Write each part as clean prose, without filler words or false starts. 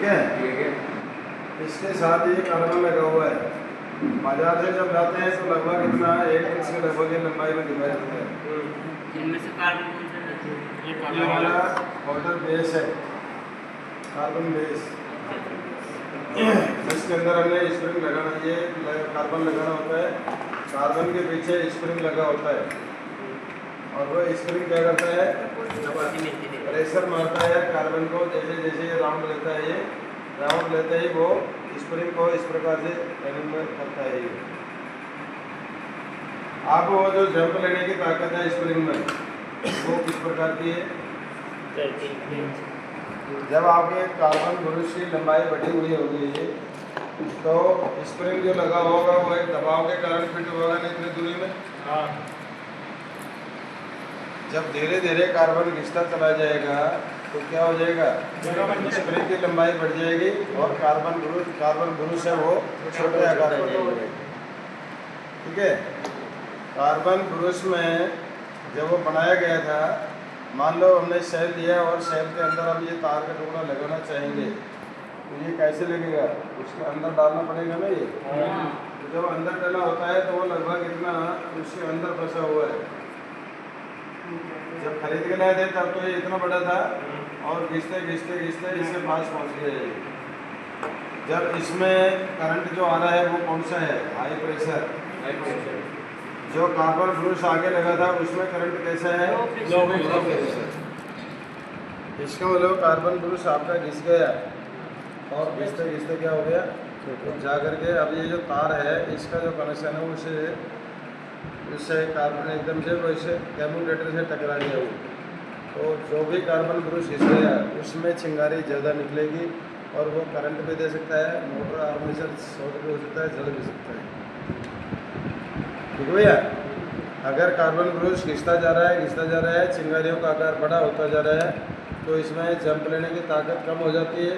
है। इसके साथ ये कार्बन लगा हुआ है। बाजार से जब जाते हैं तो लगभग इतना 1 इंच के लगभग ये लंबाई में दिखाई देता है। इनमें से कार्बन कौन सा है? ये हमारा वाटर बेस है, कार्बन बेस। इसके अंदर हमने स्प्रिंग लगाना, ये कार्बन लगाना होता है। कार्बन के पीछे स्प्रिंग लगा होता है और वो स्प्रिंग क्या करता है, प्रेशर मारता है कार्बन को। जैसे जैसे ये राउंड लेता है, ये राउंड लेते ही वो स्प्रिंग को इस प्रकार से एलिमेंट करता है। ये आप वो जो जंप लेने की ताकत है स्प्रिंग में, वो किस प्रकार की है? जब आपके कार्बन ब्रश की लंबाई बढ़ी हुई होगी तो स्प्रिंग जो लगा होगा वो एक दबाव के कारण फिट होगा नहीं इतनी दूरी में। जब धीरे धीरे कार्बन घिसता चला जाएगा तो क्या हो जाएगा, स्प्रिंग की लंबाई बढ़ जाएगी और कार्बन ब्रश है वो छोटे आकार में जाएगा। ठीक है। कार्बन ब्रश में जब वो बनाया गया था, मान लो हमने सेल लिया और सेल के अंदर हम ये तार का टुकड़ा लगाना चाहेंगे तो ये कैसे लगेगा, उसके अंदर डालना पड़ेगा ना। ये तो जब अंदर डाला होता है तो वो लगभग इतना उसके अंदर फंसा हुआ है। जब खरीद के लाए थे तब तो ये इतना बड़ा था और घिसते घिसते घिसते इसके पास पहुंच गया। जब इसमें करंट जो आ रहा है वो कौन सा है, हाई प्रेशर। जो कार्बन ब्रश आगे लगा था उसमें करंट कैसा है, लो प्रेशर। इसका मतलब कार्बन ब्रश आपका घिस गया और घिसते घिसते क्या हो गया, जा करके अब ये जो तार है इसका जो कनेक्शन है उससे कार्बन एकदम से वैसे कैमुलेटर से टकरा गया वो, तो जो भी कार्बन ब्रश घिस गया उसमें चिंगारी ज़्यादा निकलेगी और वो करंट भी दे सकता है, मोटर आर्मेचर शॉर्ट भी हो सकता है, जल भी सकता है। ठीक भैया। अगर कार्बन ब्रश घिसता जा रहा है, चिंगारियों का आकार बड़ा होता जा रहा है तो इसमें जंप लेने की ताकत कम हो जाती है।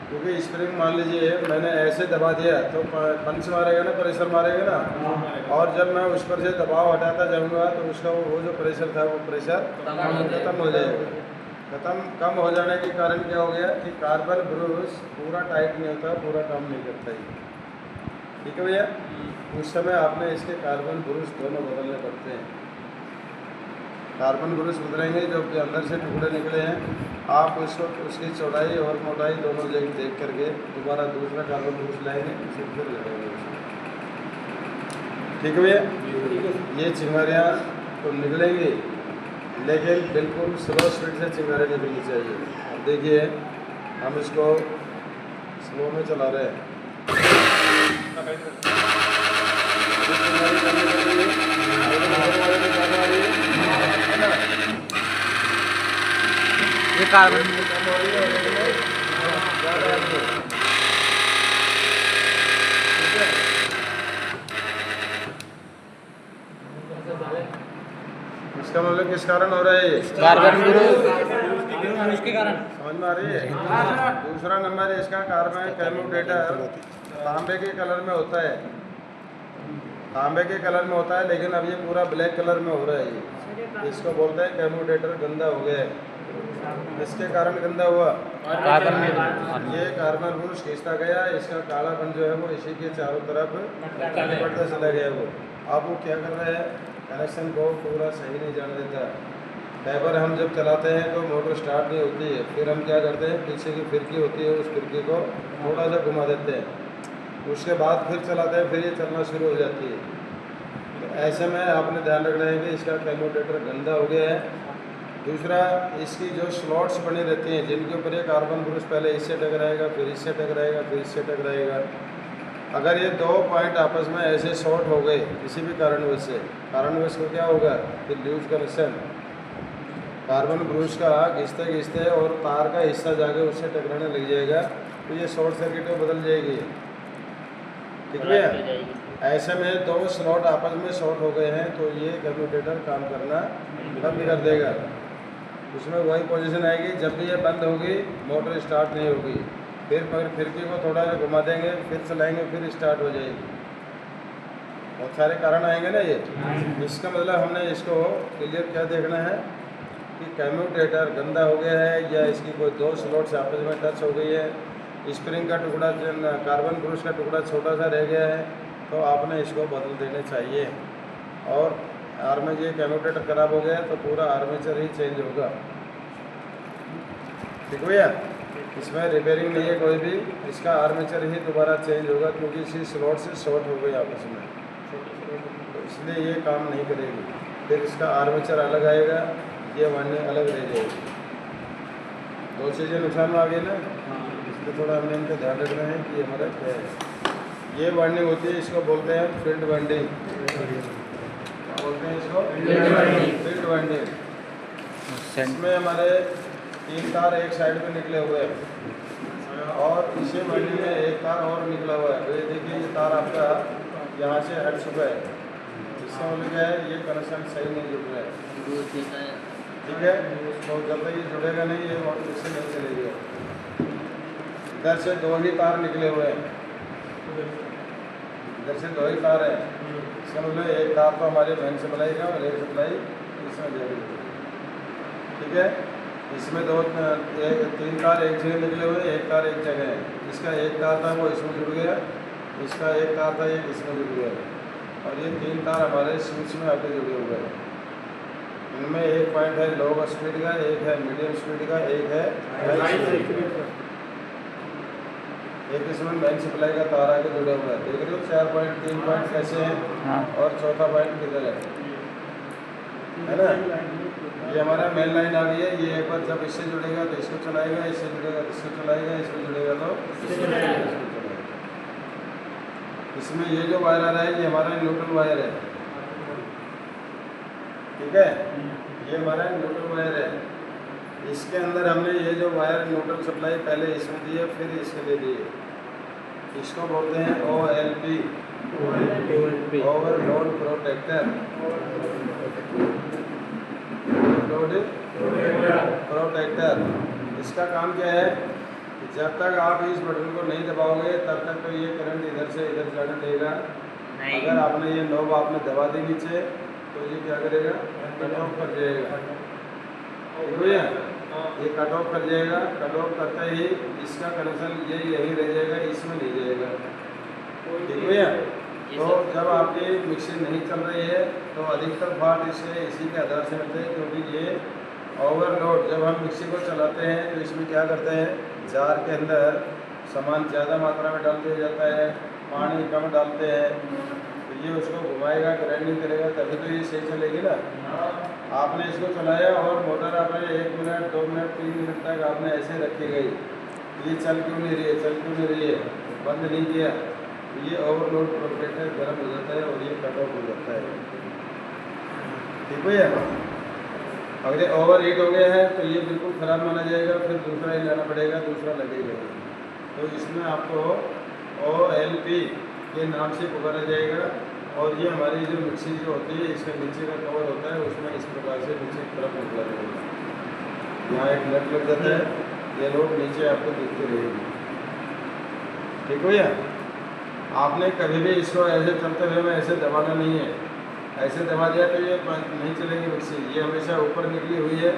क्योंकि स्प्रिंग मान लीजिए मैंने ऐसे दबा दिया तो पंच मारेगा ना, प्रेशर मारेगा ना, और जब मैं उस पर से दबाव हटाता जाऊंगा तो उसका वो जो प्रेशर था वो प्रेशर खत्म हो जाएगा। कम हो जाने के कारण क्या हो गया कि कार्बन ब्रश पूरा टाइट नहीं होता, पूरा काम नहीं करता ही। ठीक है भैया। उस समय आपने इसके कार्बन ब्रश दोनों बदलने पड़ते हैं। कार्बन ब्रश बदलेंगे जो अंदर से टुकड़े निकले हैं, आप उसको उसकी चौड़ाई और मोटाई दोनों जगह देख करके दोबारा दूसरा कार्बन ब्रश लाएंगे, उसे फिर लगाएंगे। ठीक है भैया। ये चिंगारियाँ तो निकलेंगी लेकिन बिल्कुल स्लो स्पीड से चिंगारी निकलनी चाहिए। अब देखिए हम इसको स्लो में चला रहे हैं। ये कार्बन इसका मतलब किस कारण हो रहा है, ये कार्बन ब्रश के कारण समझ में आ रही है। दूसरा नंबर इसका कार्बन कैमुलेटर तांबे के कलर में होता है, तांबे के कलर में होता है, लेकिन अब ये पूरा ब्लैक कलर में हो रहा है। ये इसको बोलते हैं कैमुलेटर गंदा हो गया है। इसके कारण गंदा हुआ कार्बन में ये कार्बन ब्रश खींचता गया, इसका कालापन जो है वो इसी के चारों तरफ बढ़ता चला गया। वो अब वो क्या कर रहा है, कनेक्शन को पूरा सही नहीं जाने देता। फाइबर हम जब चलाते हैं तो मोटर स्टार्ट नहीं होती है, फिर हम क्या करते हैं, पीछे की फिरकी होती है उस फिरकी को थोड़ा सा घुमा देते हैं, उसके बाद फिर चलाते हैं, फिर ये चलना शुरू हो जाती है। तो ऐसे में आपने ध्यान रखना है कि इसका कैमुलेटर गंदा हो गया है। दूसरा, इसकी जो स्लॉट्स बनी रहती हैं जिनके ऊपर ये कार्बन ब्रश पहले इससे टकराएगा, फिर इससे टकराएगा, फिर इससे टकराएगा, अगर ये दो पॉइंट आपस में ऐसे शॉर्ट हो गए किसी भी कारणवश को क्या होगा, फिर लूज कनेक्शन, कार्बन ब्रश का घिसते घिसते और तार का हिस्सा जाके उससे टकराने लग जाएगा, तो ये शॉर्ट सर्किट में बदल जाएगी। ठीक है। ऐसे में दो स्लॉट आपस में शॉर्ट हो गए हैं तो ये कैमुलेटर काम करना बंद कर देगा। उसमें वही पोजीशन आएगी, जब भी ये बंद होगी मोटर स्टार्ट नहीं होगी, फिर फिरकी को थोड़ा सा घुमा देंगे, फिर चलाएंगे, फिर स्टार्ट हो जाएगी। बहुत सारे कारण आएंगे ना ये। इसका मतलब हमने इसको क्लियर क्या देखना है कि कम्यूटेटर गंदा हो गया है या इसकी कोई दो स्लॉट्स आपस में टच हो गई है, स्प्रिंग का टुकड़ा कार्बन ब्रश का टुकड़ा छोटा सा रह गया है, तो आपने इसको बदल देने चाहिए। और आर्मेचर कम्यूटेटर खराब हो गया है तो पूरा आर्मेचर ही चेंज होगा। ठीक है भैया, इसमें रिपेयरिंग नहीं है कोई भी, इसका आर्मेचर ही दोबारा चेंज होगा क्योंकि इसी स्लॉट से शॉर्ट हो गई आपस में, तो इसलिए ये काम नहीं करेगी। फिर इसका आर्मेचर अलग आएगा, ये वाइंडिंग अलग रह जाएगी। दो चीज़ें नुकसान में आ गई ना, इसलिए थोड़ा हमने इनका ध्यान रखना है कि हमारा क्या है। ये वाइंडिंग होती है, इसको बोलते हैं फील्ड वाइंडिंग। क्या बोलते हैं इसको? Field winding. इसमें हमारे 3 तार एक साइड में निकले हुए हैं और इसी वाइंडिंग में एक तार और निकला हुआ है। तो ये देखिए, ये तार आपका यहाँ से हट चुका है, इसका मतलब क्या है, ये कनेक्शन सही नहीं जुड़ रहा है। ठीक है, तो जब तक ये जुड़ेगा नहीं, ये इससे नहीं चलेगी। इधर से 2 ही तार निकले हुए हैं, इधर से 2 ही तार है, इसका मतलब एक तार तो हमारे मेन सप्लाई का और एक सप्लाई इसमें जाएगी। ठीक है, इसमें 3 तार एक जगह निकले हुए, एक तार एक जगह है। इसका एक तार था वो इसमें जुड़ गया, इसका एक तार था ये इसमें जुड़ गया, और ये 3 तार हमारे स्विच में आके जुड़े हुए हैं। इनमें एक पॉइंट है लो स्पीड का, एक है मीडियम स्पीड का, एक है हाई स्पीड का। एक इसमें मेन सप्लाई का तार आके जुड़ा हुआ है, देख रहे हो 4 पॉइंट 3 पॉइंट कैसे हैं, और चौथा पॉइंट किधर है ना। ये हमारा मेन लाइन आ गई है। ये एक बार जब इससे जुड़ेगा तो इसको चलाएगा, इससे जुड़ेगा तो इसको चलाएगा, इसको जुड़ेगा तो इसको चलाएगा। इसमें ये जो वायर आ रहा है ये हमारा न्यूट्रल वायर है। ठीक है, ये हमारा न्यूट्रल वायर है। इसके अंदर हमने ये जो वायर न्यूट्रल सप्लाई पहले इसमें दी है, फिर इसके लिए दी है। इसको बोलते हैं OLP, ओवरलोड प्रोटेक्टर। प्रोटेक्टर इसका काम क्या है कि जब तक आप इस बटन को नहीं दबाओगे तब तक तो ये करंट इधर से इधर जाने देगा। अगर आपने ये नॉब आपने दबा दी नीचे तो ये क्या करेगा, कट ऑफ कर जाएगा। भैया, ये कट ऑफ कर जाएगा। कट ऑफ करते ही इसका कनेक्शन ये यहीं रह जाएगा, इसमें नहीं जाएगा। ठीक भैया, तो जब आपकी मिक्सी नहीं चल रही है तो अधिकतर फाल्ट इससे इसी के आधार से होते हैं, क्योंकि ये ओवरलोड, जब हम मिक्सी को चलाते हैं तो इसमें क्या करते हैं, जार के अंदर सामान ज़्यादा मात्रा में डाल दिया जाता है, पानी कम डालते हैं, तो ये उसको घुमाएगा, ग्राइंडिंग करेगा, तभी तो ये सही चलेगी ना। आपने इसको चलाया और मोटर आपने 1 मिनट 2 मिनट 3 मिनट तक आपने ऐसे रखी गई, ये चल क्यों नहीं रही है, चल क्यों नहीं रही है, बंद नहीं किया, ये ओवरलोड प्रोटेक्टर गर्म हो जाता है और ये कट ऑफ हो जाता है। ठीक भैया, अगर ये ओवर हीट हो गया है तो ये बिल्कुल ख़राब माना जाएगा, फिर दूसरा ही लाना पड़ेगा, दूसरा लगेगा। तो इसमें आपको OLP के नाम से पुकारा जाएगा। और ये हमारी जो मिक्सी जो होती है इसके नीचे का कवर होता है, उसमें इस प्रकार से नीचे की तरफ निकला रहेगा। यहाँ एक नट लग जाता है, ये लोड नीचे आपको दिखती रहेगी। ठीक भैया, आपने कभी भी इसको ऐसे चलते हुए में ऐसे दबाना नहीं है, ऐसे दबा दिया तो ये नहीं चलेगी मिक्सी। ये हमेशा ऊपर निकली हुई है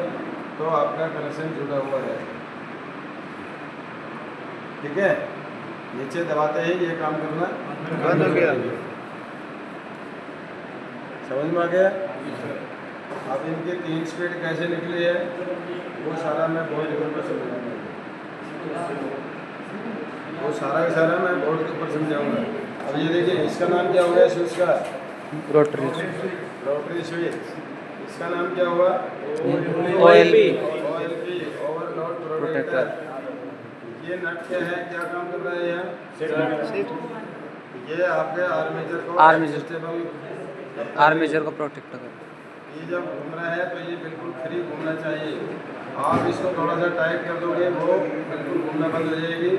तो आपका कनेक्शन जुड़ा हुआ है। ठीक है, नीचे दबाते ही ये काम करना बंद हो गया। समझ में आ गया? अब इनकी 3 स्पीड कैसे निकली है वो सारा मैं बोर्ड के ऊपर समझाऊंगा, वो सारा का सारा मैं बोर्ड के ऊपर समझाऊंगा। अब ये देखिए, इसका नाम क्या हुआ स्विच का, रोटरी स्विच। इसका नाम क्या हुआ, OLP ओवरलोड प्रोटेक्टर। ये नट क्या है, क्या काम कर रहा है यहाँ, ये आपके आर्मेचर को प्रोटेक्ट कर। ये जब घूम रहा है तो ये बिल्कुल फ्री घूमना चाहिए। आप इसको थोड़ा सा टाइट कर दोगे वो बिल्कुल घूमना बंद हो जाएगी।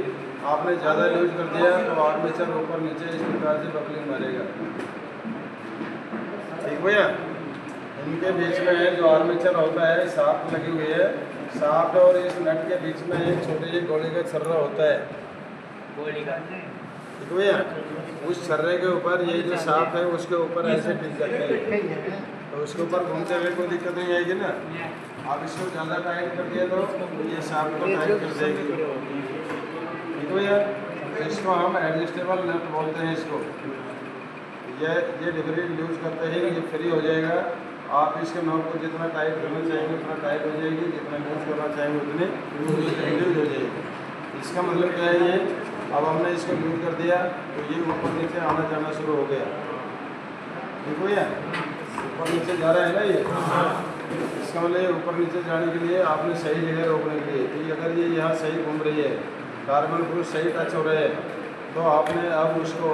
आपने ज़्यादा यूज कर दिया तो आर्मेचर ऊपर नीचे इस प्रकार से बबलिंग मारेगा। ठीक भैया, इनके बीच में जो आर्मेचर होता है शाफ्ट लगी हुई है, शाफ्ट और इस नट के बीच में एक छोटी सी गोली का छर्रा होता है, गोली का। ठीक भैया, उस छर्रे के ऊपर ये जो शाफ्ट है उसके ऊपर ऐसे टिक जाते हैं, तो उसके ऊपर घूमते हुए कोई दिक्कत नहीं आएगी ना। आप इसको ज़्यादा टाइट कर दिया तो ये शाफ्ट को टाइट कर देगी। ठीक हो यार, इसको हम एडजस्टेबल नट बोलते हैं इसको। ये डिग्री यूज करते ही ये फ्री हो जाएगा। आप इसके नॉब को जितना टाइट करना चाहेंगे उतना टाइट हो जाएगी, जितना लूज करना चाहेंगे उतनी लूज हो जाएगी। इसका मतलब क्या है, ये अब हमने इसको लूज कर दिया तो ये ऊपर नीचे आना जाना शुरू हो गया। ठीक हो यार, ऊपर नीचे जा रहा है ना ये। इसका मतलब ये ऊपर नीचे जाने के लिए आपने सही जगह रोकने के लिए, तो अगर ये यहाँ सही घूम रही है, कार्बन फ्रूट सही टच हो रहे हैं, तो आपने अब उसको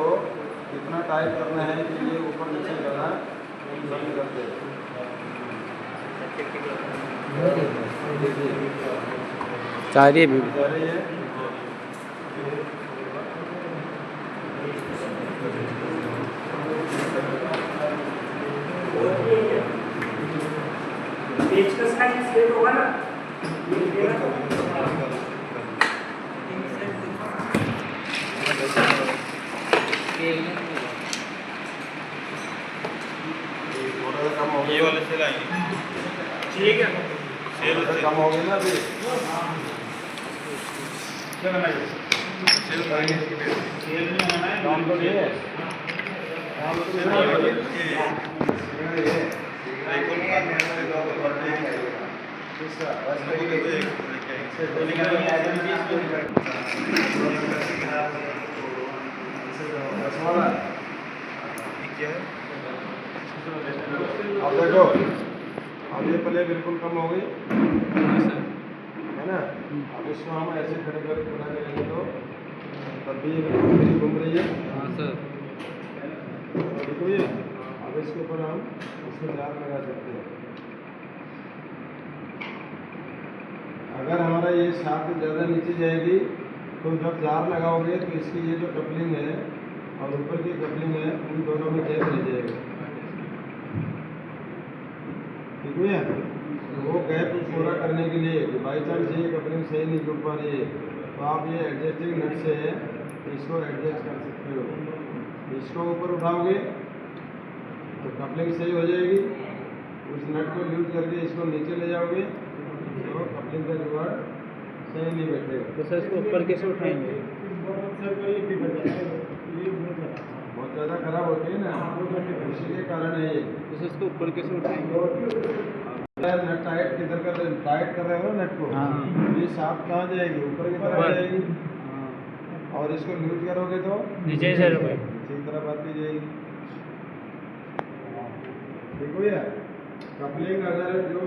इतना टाइट करना है कि ये ऊपर नीचे जाना बंद कर दे। जा रही है भी। जा रही है। पेचकस का ये सेट होगा ना, ये वाले से लाएंगे। ठीक है, सेल कम हो गई ना अभी। सेल नहीं होना है, काम तो नहीं है, काम तो नहीं है। अब देखो, अब ये प्ले बिल्कुल कम हो गई है ना। अब इसको हम ऐसे खड़े कर खड़ा करेंगे तो तब भी ये बिल्कुल फ्री घूम रही है। हाँ सर। देखो ये, अब इसके ऊपर हम इसको जार लगा सकते हैं। अगर हमारा ये शाफ्ट ज़्यादा नीचे जाएगी तो जब जार लगाओगे तो इसकी ये जो कपलिंग है और ऊपर की कपलिंग है, उन दोनों में गैप रह जाएगा। ठीक है, वो गैप पूरा करने के लिए कि बाई चांस ये कपलिंग सही नहीं जुड़ पा रही है, तो आप ये एडजस्टिंग नट से इसको एडजस्ट कर सकते हो। इसको ऊपर उठाओगे तो कपलिंग सही हो जाएगी। उस नट को लूज करके इसको नीचे ले जाओगे तो कपलिंग का जुगाड़ सही नहीं बैठेगा। तो सर इसको ऊपर कैसे उठाएंगे? बहुत ज़्यादा खराब होती है ना, उसी के कारण है ये। तो सर इसको ऊपर कैसे उठाएंगे? नट टाइट किधर कर रहे, टाइट कर रहे हो नट को, हाँ। ये शाफ्ट कहाँ जाएगी, ऊपर की तरफ जाएगी। और इसको लूज करोगे तो नीचे से नीचे की तरफ आती जाएगी। ठीक हो यार, कपलिंग अगर जो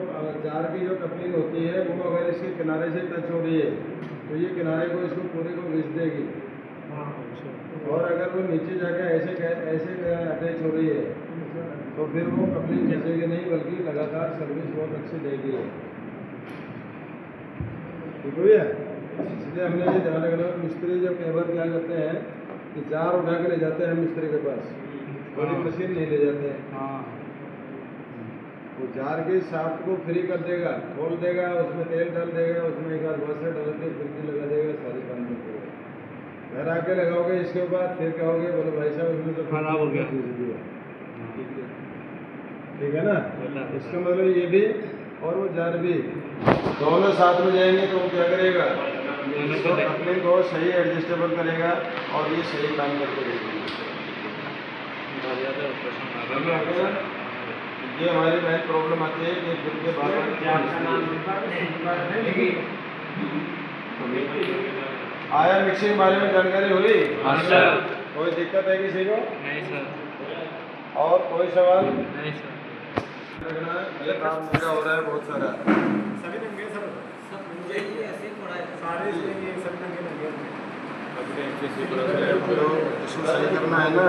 जार की जो कपलिंग होती है वो अगर इसके किनारे से टच हो रही है तो ये किनारे को इसको पूरे को घिस देगी। और अगर वो नीचे जाके ऐसे अटैच हो रही है तो फिर वो कपलिंग घिसेगी नहीं, बल्कि लगातार सर्विस बहुत अच्छी देगी। ठीक हो यार, इसलिए हमने ये ध्यान रखना। मिस्त्री जब कई बार क्या करते हैं कि जार उठा के ले जाते हैं मिस्त्री के पास, बड़ी मशीन नहीं ले जाते हैं। हाँ। वो जार के शाफ्ट को फ्री कर देगा, खोल देगा, उसमें तेल डाल देगा, उसमें एक आध वाशर डाल के फिरकी लगा देगा, सारी काम कर देगा। घर आके लगाओगे इसके बाद फिर कहोगे बोलो भाई साहब उसमें तो खराब हो गया। ठीक है ना। इसका मतलब ये भी और वो जार भी दोनों साथ में जाएंगे तो वो क्या करेगा, इसको कपलिंग को सही एडजस्टेबल करेगा और ये सही काम करके देगा। ये हमारी मेन प्रॉब्लम आती है कि फिर के बाद आया मिक्सिंग बारे में जानकारी हुई? हाँ सर। कोई दिक्कत है किसी को? नहीं सर। और कोई सवाल? नहीं सर। ये काम मेरा हो रहा है बहुत सारा। सभी नंगे सर, सब मुझे ही ऐसे थोड़ा सारे इसलिए सब नंगे लगे तो इसको सही करना है ना।